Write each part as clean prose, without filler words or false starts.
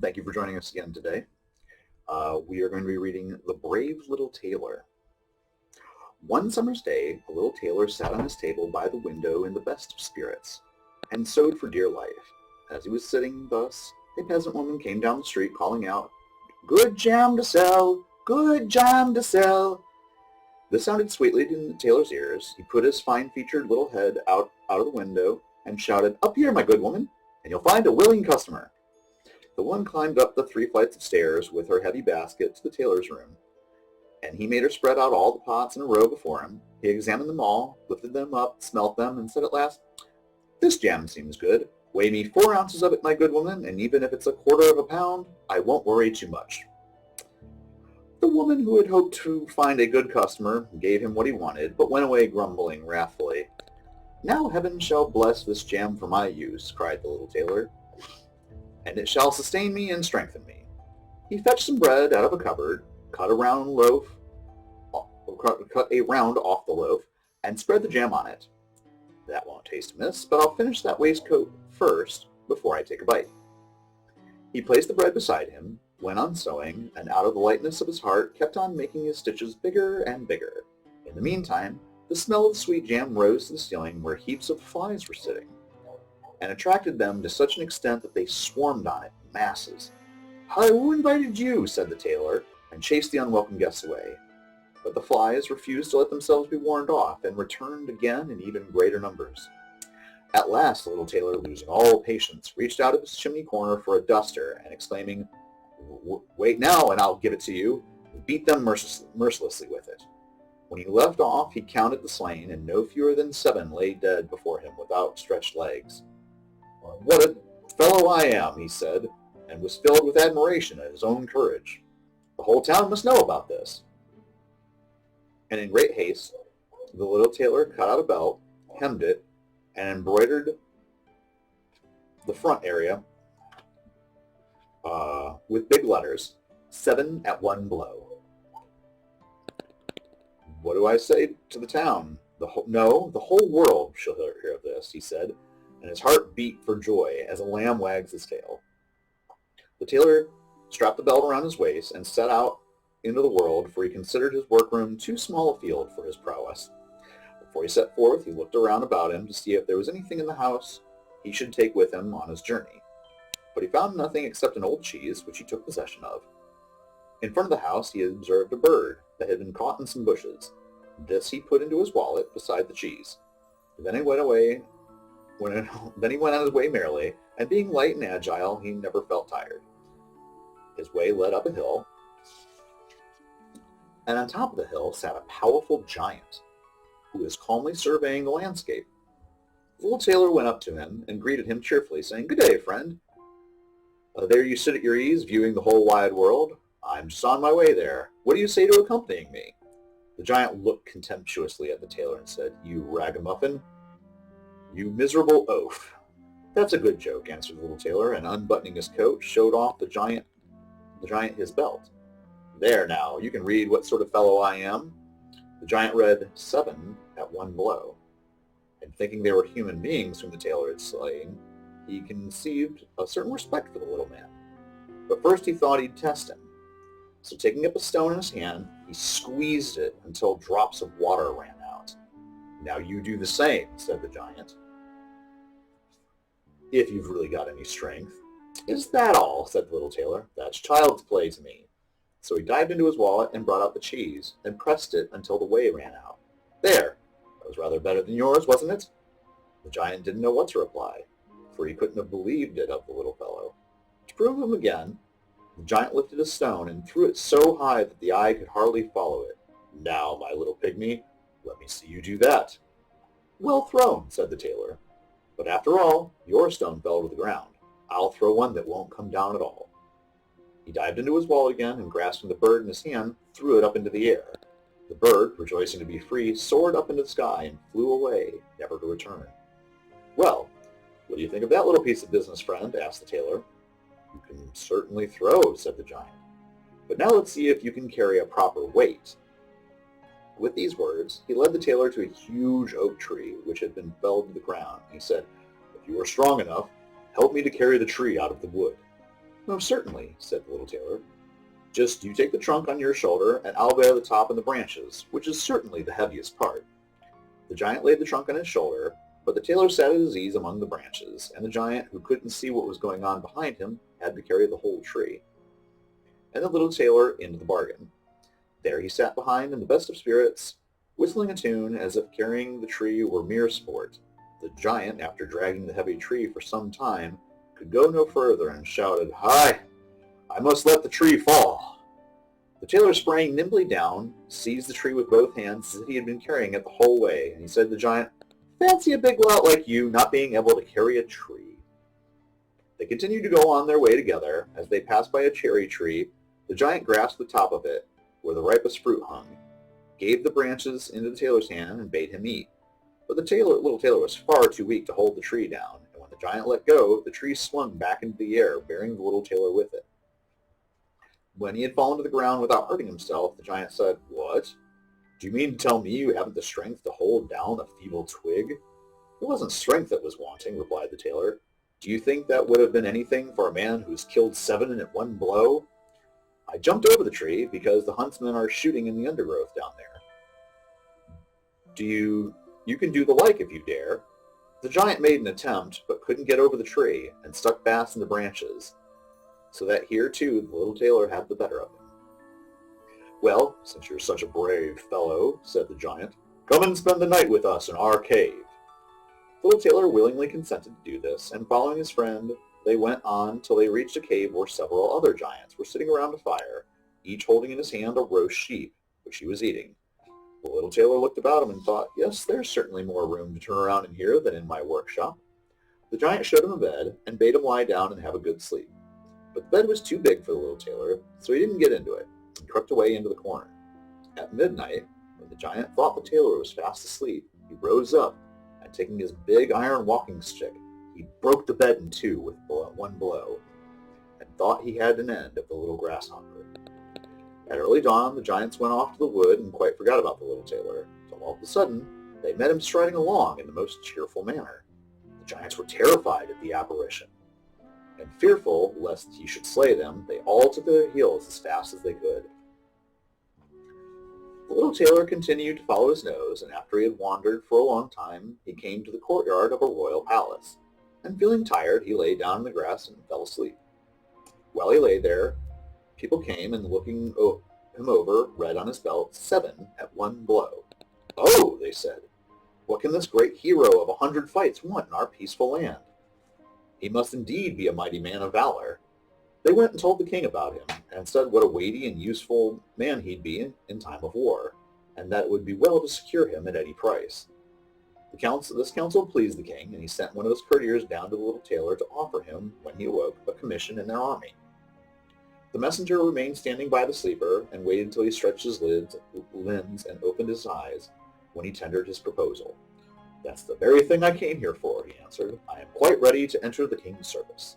Thank you for joining us again today. We are going to be reading The Brave Little Tailor. One summer's day, a little tailor sat on his table by the window in the best of spirits, and sewed for dear life. As he was sitting thus, a peasant woman came down the street calling out, "Good jam to sell! Good jam to sell!" This sounded sweetly in the tailor's ears. He put his fine-featured little head out of the window and shouted, "Up here, my good woman, and you'll find a willing customer." The woman climbed up the 3 flights of stairs with her heavy basket to the tailor's room, and he made her spread out all the pots in a row before him. He examined them all, lifted them up, smelt them, and said at last, "This jam seems good. Weigh me 4 ounces of it, my good woman, and even if it's a quarter of a pound, I won't worry too much." The woman, who had hoped to find a good customer, gave him what he wanted, but went away grumbling wrathfully. "Now heaven shall bless this jam for my use," cried the little tailor, "and it shall sustain me and strengthen me." He fetched some bread out of a cupboard, cut a round off the loaf, and spread the jam on it. "That won't taste amiss, but I'll finish that waistcoat first before I take a bite." He placed the bread beside him, went on sewing, and out of the lightness of his heart kept on making his stitches bigger and bigger. In the meantime, the smell of the sweet jam rose to the ceiling where heaps of flies were sitting, and attracted them to such an extent that they swarmed on it in masses. "Who invited you?" said the tailor, and chased the unwelcome guests away. But the flies refused to let themselves be warned off, and returned again in even greater numbers. At last the little tailor, losing all patience, reached out of his chimney corner for a duster, and exclaiming, "Wait now, and I'll give it to you," beat them mercilessly with it. When he left off, he counted the slain, and no fewer than 7 lay dead before him with outstretched legs. "What a fellow I am," he said, and was filled with admiration at his own courage. "The whole town must know about this." And in great haste, the little tailor cut out a belt, hemmed it, and embroidered the front area with big letters, 7 at one blow. "What do I say to the town? The whole world shall hear of this," he said, and his heart beat for joy as a lamb wags his tail. The tailor strapped the belt around his waist and set out into the world, for he considered his workroom too small a field for his prowess. Before he set forth, he looked around about him to see if there was anything in the house he should take with him on his journey. But he found nothing except an old cheese, which he took possession of. In front of the house he observed a bird that had been caught in some bushes. This he put into his wallet beside the cheese. Then he went on his way merrily, and being light and agile, he never felt tired. His way led up a hill, and on top of the hill sat a powerful giant, who was calmly surveying the landscape. The little tailor went up to him and greeted him cheerfully, saying, "Good day, friend. There you sit at your ease, viewing the whole wide world. I'm just on my way there. What do you say to accompanying me?" The giant looked contemptuously at the tailor and said, "You ragamuffin, you miserable oaf." "That's a good joke," answered the little tailor, and unbuttoning his coat, showed off the giant his belt. "There now, you can read what sort of fellow I am." The giant read 7 at one blow, and thinking they were human beings whom the tailor had slain, he conceived a certain respect for the little man. But first he thought he'd test him. So taking up a stone in his hand, he squeezed it until drops of water ran out. "Now you do the same," said the giant, "if you've really got any strength." "Is that all?" said the little tailor. "That's child's play to me." So he dived into his wallet and brought out the cheese, and pressed it until the whey ran out. "There! That was rather better than yours, wasn't it?" The giant didn't know what to reply, for he couldn't have believed it of the little fellow. To prove him again, the giant lifted a stone and threw it so high that the eye could hardly follow it. "Now, my little pygmy, let me see you do that." "Well thrown," said the tailor. "But after all, your stone fell to the ground. I'll throw one that won't come down at all." He dived into his wallet again, and grasping the bird in his hand, threw it up into the air. The bird, rejoicing to be free, soared up into the sky and flew away, never to return. "Well, what do you think of that little piece of business, friend?" asked the tailor. "You can certainly throw," said the giant. "But now let's see if you can carry a proper weight." With these words, he led the tailor to a huge oak tree which had been felled to the ground. He said, "If you are strong enough, help me to carry the tree out of the wood." "Most certainly," said the little tailor. "Just you take the trunk on your shoulder, and I'll bear the top and the branches, which is certainly the heaviest part." The giant laid the trunk on his shoulder, but the tailor sat at his ease among the branches, and the giant, who couldn't see what was going on behind him, had to carry the whole tree. And the little tailor into the bargain. There he sat behind in the best of spirits, whistling a tune as if carrying the tree were mere sport. The giant, after dragging the heavy tree for some time, could go no further and shouted, "Hi! I must let the tree fall." The tailor sprang nimbly down, seized the tree with both hands as if he had been carrying it the whole way, and he said to the giant, "Fancy a big lout like you not being able to carry a tree." They continued to go on their way together. As they passed by a cherry tree, the giant grasped the top of it, where the ripest fruit hung, gave the branches into the tailor's hand, and bade him eat. But the little tailor was far too weak to hold the tree down, and when the giant let go, the tree swung back into the air, bearing the little tailor with it. When he had fallen to the ground without hurting himself, the giant said, "What? Do you mean to tell me you haven't the strength to hold down a feeble twig?" "It wasn't strength that was wanting," replied the tailor. "Do you think that would have been anything for a man who's killed 7 at one blow? I jumped over the tree because the huntsmen are shooting in the undergrowth down there. You can do the like if you dare." The giant made an attempt, but couldn't get over the tree, and stuck fast in the branches, so that here too the little tailor had the better of him. "Well, since you're such a brave fellow," said the giant, "come and spend the night with us in our cave." The little tailor willingly consented to do this, and following his friend, they went on till they reached a cave where several other giants were sitting around a fire, each holding in his hand a roast sheep, which he was eating. The little tailor looked about him and thought, "Yes, there's certainly more room to turn around in here than in my workshop." The giant showed him a bed, and bade him lie down and have a good sleep. But the bed was too big for the little tailor, so he didn't get into it, and crept away into the corner. At midnight, when the giant thought the tailor was fast asleep, he rose up, and taking his big iron walking stick, he broke the bed in two with one blow, and thought he had an end of the little grasshopper. At early dawn, the giants went off to the wood and quite forgot about the little tailor, till all of a sudden they met him striding along in the most cheerful manner. The giants were terrified at the apparition, and fearful lest he should slay them, they all took to their heels as fast as they could. The little tailor continued to follow his nose, and after he had wandered for a long time, he came to the courtyard of a royal palace, and feeling tired, he lay down in the grass and fell asleep. While he lay there, people came and, looking him over, read on his belt, 7 at one blow. "Oh," they said, "what can this great hero of 100 fights want in our peaceful land? He must indeed be a mighty man of valor." They went and told the king about him, and said what a weighty and useful man he'd be in time of war, and that it would be well to secure him at any price. This counsel pleased the king, and he sent one of his courtiers down to the little tailor to offer him, when he awoke, a commission in their army. The messenger remained standing by the sleeper, and waited until he stretched his limbs and opened his eyes, when he tendered his proposal. "That's the very thing I came here for," he answered. "I am quite ready to enter the king's service."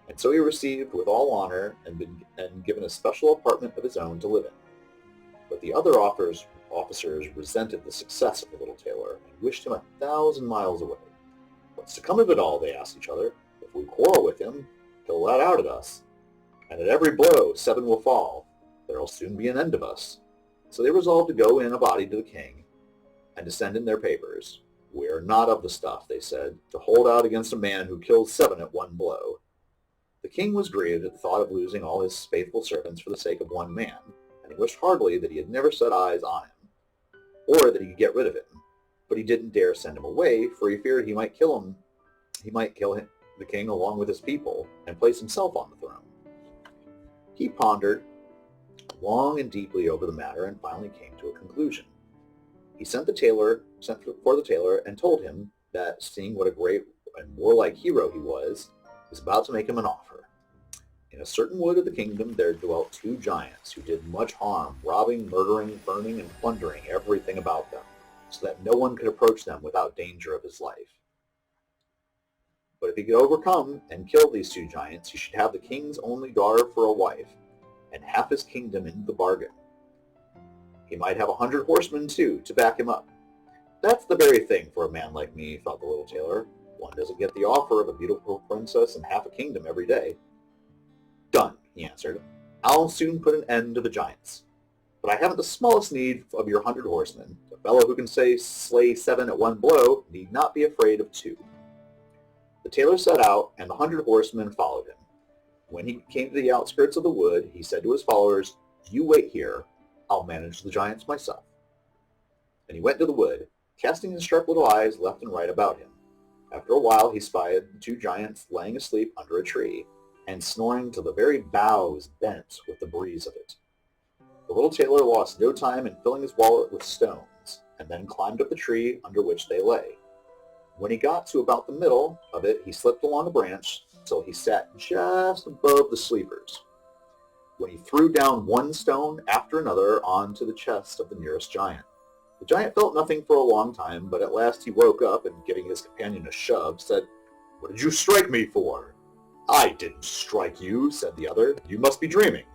And so he received with all honor and given a special apartment of his own to live in. But the other officers resented the success of the little tailor, and wished him 1,000 miles away. "What's to come of it all?" they asked each other. "If we quarrel with him, he'll let out at us, and at every blow 7 will fall. There'll soon be an end of us." So they resolved to go in a body to the king, and to send in their papers. "We're not of the stuff," they said, "to hold out against a man who kills 7 at one blow." The king was grieved at the thought of losing all his faithful servants for the sake of one man, and he wished heartily that he had never set eyes on him, or that he could get rid of him. But he didn't dare send him away, for he feared he might kill him. He might kill him, the king, along with his people, and place himself on the throne. He pondered long and deeply over the matter, and finally came to a conclusion. He sent for the tailor, and told him that, seeing what a great and warlike hero he was about to make him an offer. In a certain wood of the kingdom there dwelt 2 giants who did much harm, robbing, murdering, burning, and plundering everything about them, so that no one could approach them without danger of his life. But if he could overcome and kill these 2 giants, he should have the king's only daughter for a wife, and half his kingdom in the bargain. He might have 100 horsemen, too, to back him up. "That's the very thing for a man like me," thought the little tailor. "One doesn't get the offer of a beautiful princess and half a kingdom every day." he answered. I'll soon put an end to the giants. But I haven't the smallest need of your 100 horsemen. A fellow who can slay 7 at one blow need not be afraid of 2. The tailor set out, and the 100 horsemen followed him. When he came to the outskirts of the wood, he said to his followers, You wait here. I'll manage the giants myself. And he went to the wood, casting his sharp little eyes left and right about him. After a while he spied the 2 giants lying asleep under a tree, and snoring till the very boughs bent with the breeze of it. The little tailor lost no time in filling his wallet with stones, and then climbed up the tree under which they lay. When he got to about the middle of it, he slipped along a branch till he sat just above the sleepers, when he threw down one stone after another onto the chest of the nearest giant. The giant felt nothing for a long time, but at last he woke up and, giving his companion a shove, said, What did you strike me for? I didn't strike you, said the other. You must be dreaming.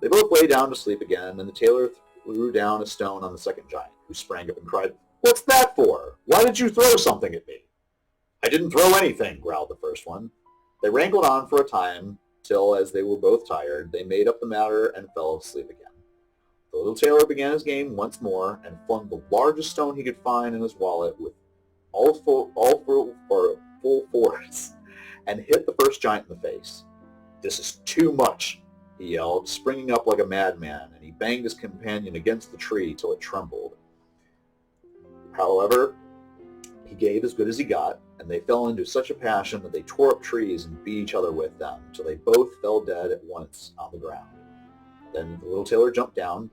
They both lay down to sleep again, and the tailor threw down a stone on the second giant, who sprang up and cried, What's that for? Why did you throw something at me? I didn't throw anything, growled the first one. They wrangled on for a time, till, as they were both tired, they made up the matter and fell asleep again. The little tailor began his game once more, and flung the largest stone he could find in his wallet with full force, and hit the first giant in the face. This is too much, he yelled, springing up like a madman, and he banged his companion against the tree till it trembled. However, he gave as good as he got, and they fell into such a passion that they tore up trees and beat each other with them, till they both fell dead at once on the ground. Then the little tailor jumped down.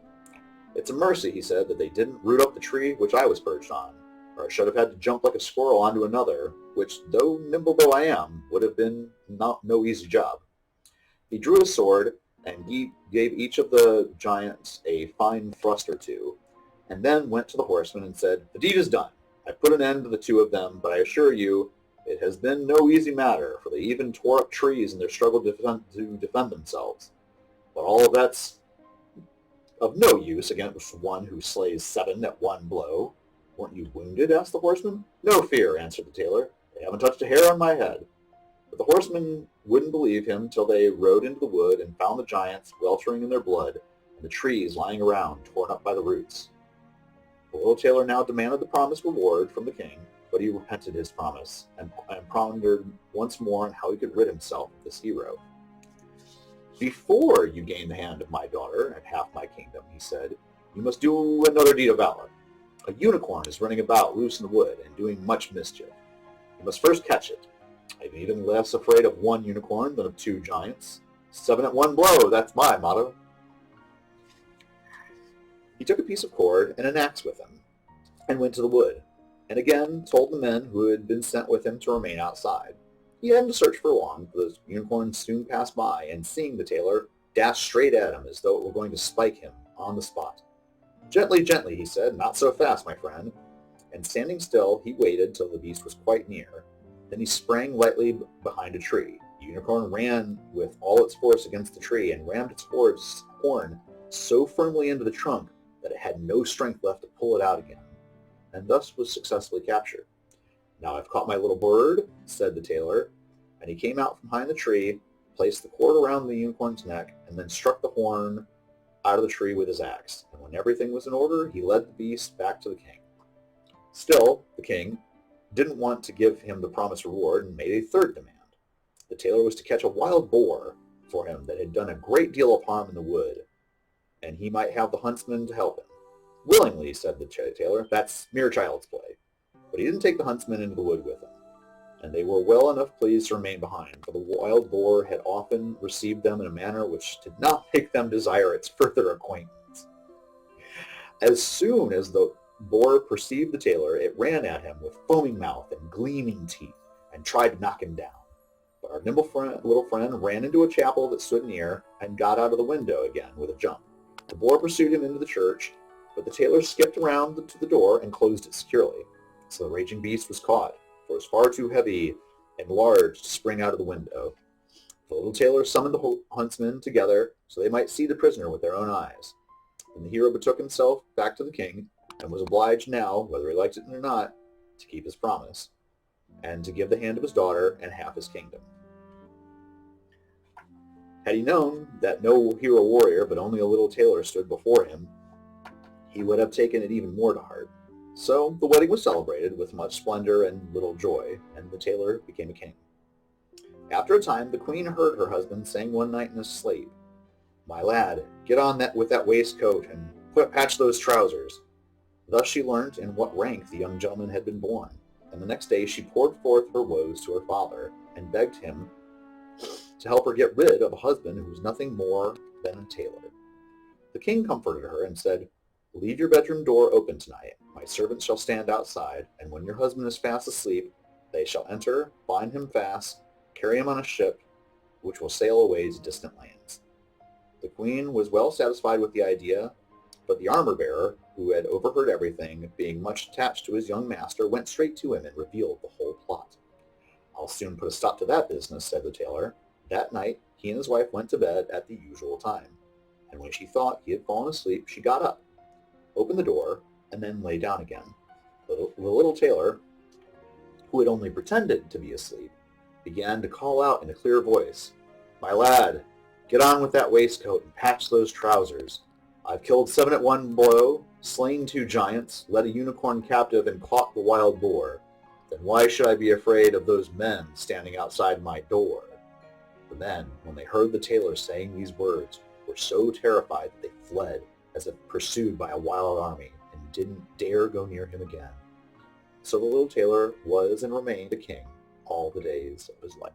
It's a mercy, he said, that they didn't root up the tree which I was perched on, or I should have had to jump like a squirrel onto another, which, though nimble though I am, would have been no easy job. He drew his sword, and gave each of the giants a fine thrust or two, and then went to the horsemen and said, The deed is done. I put an end to the 2 of them, but I assure you it has been no easy matter, for they even tore up trees in their struggle to defend themselves. But all of that's of no use against one who slays 7 at one blow. Weren't you wounded? Asked the horseman. No fear, answered the tailor. They haven't touched a hair on my head. But the horsemen wouldn't believe him till they rode into the wood and found the giants weltering in their blood, and the trees lying around torn up by the roots. The little tailor now demanded the promised reward from the king, but he repented his promise, and pondered once more on how he could rid himself of this hero. Before you gain the hand of my daughter and half my kingdom, he said, you must do another deed of valor. A unicorn is running about loose in the wood and doing much mischief. You must first catch it. I'm even less afraid of 1 unicorn than of 2 giants. 7 at one blow, that's my motto. He took a piece of cord and an axe with him, and went to the wood, and again told the men who had been sent with him to remain outside. He hadn't to search for long, for the unicorn soon passed by, and seeing the tailor, dashed straight at him as though it were going to spike him on the spot. Gently, gently, he said, not so fast, my friend. And standing still, he waited till the beast was quite near. Then he sprang lightly behind a tree. The unicorn ran with all its force against the tree and rammed its horn so firmly into the trunk that it had no strength left to pull it out again, and thus was successfully captured. Now I've caught my little bird, said the tailor, and he came out from behind the tree, placed the cord around the unicorn's neck, and then struck the horn out of the tree with his axe. And when everything was in order, he led the beast back to the king. Still, the king didn't want to give him the promised reward and made a third demand. The tailor was to catch a wild boar for him that had done a great deal of harm in the wood, and he might have the huntsman to help him. Willingly, said the tailor, that's mere child's play. But he didn't take the huntsman into the wood with him, and they were well enough pleased to remain behind, for the wild boar had often received them in a manner which did not make them desire its further acquaintance. As soon as the boar perceived the tailor, it ran at him with foaming mouth and gleaming teeth, and tried to knock him down. But our nimble little friend ran into a chapel that stood near, and got out of the window again with a jump. The boar pursued him into the church, but the tailor skipped around to the door and closed it securely. So the raging beast was caught, for it was far too heavy and large to spring out of the window. The little tailor summoned the huntsmen together so they might see the prisoner with their own eyes. Then the hero betook himself back to the king, and was obliged now, whether he liked it or not, to keep his promise, and to give the hand of his daughter and half his kingdom. Had he known that no hero warrior but only a little tailor stood before him, he would have taken it even more to heart. So the wedding was celebrated with much splendor and little joy, and the tailor became a king. After a time, the queen heard her husband saying one night in his sleep, "My lad, get on that with that waistcoat and patch those trousers." Thus she learnt in what rank the young gentleman had been born, and the next day she poured forth her woes to her father, and begged him to help her get rid of a husband who was nothing more than a tailor. The king comforted her and said, "Leave your bedroom door open tonight. My servants shall stand outside, and when your husband is fast asleep, they shall enter, bind him fast, carry him on a ship, which will sail away to distant lands." The queen was well satisfied with the idea, but the armor-bearer, who had overheard everything, being much attached to his young master, went straight to him and revealed the whole plot. "I'll soon put a stop to that business," said the tailor. That night he and his wife went to bed at the usual time, and when she thought he had fallen asleep, she got up, opened the door, and then lay down again. The little tailor, who had only pretended to be asleep, began to call out in a clear voice, "My lad, get on with that waistcoat and patch those trousers. I've killed 7 at one blow, slain 2 giants, led a unicorn captive, and caught the wild boar. Then why should I be afraid of those men standing outside my door?" The men, when they heard the tailor saying these words, were so terrified that they fled as if pursued by a wild army, and didn't dare go near him again. So the little tailor was and remained a king all the days of his life.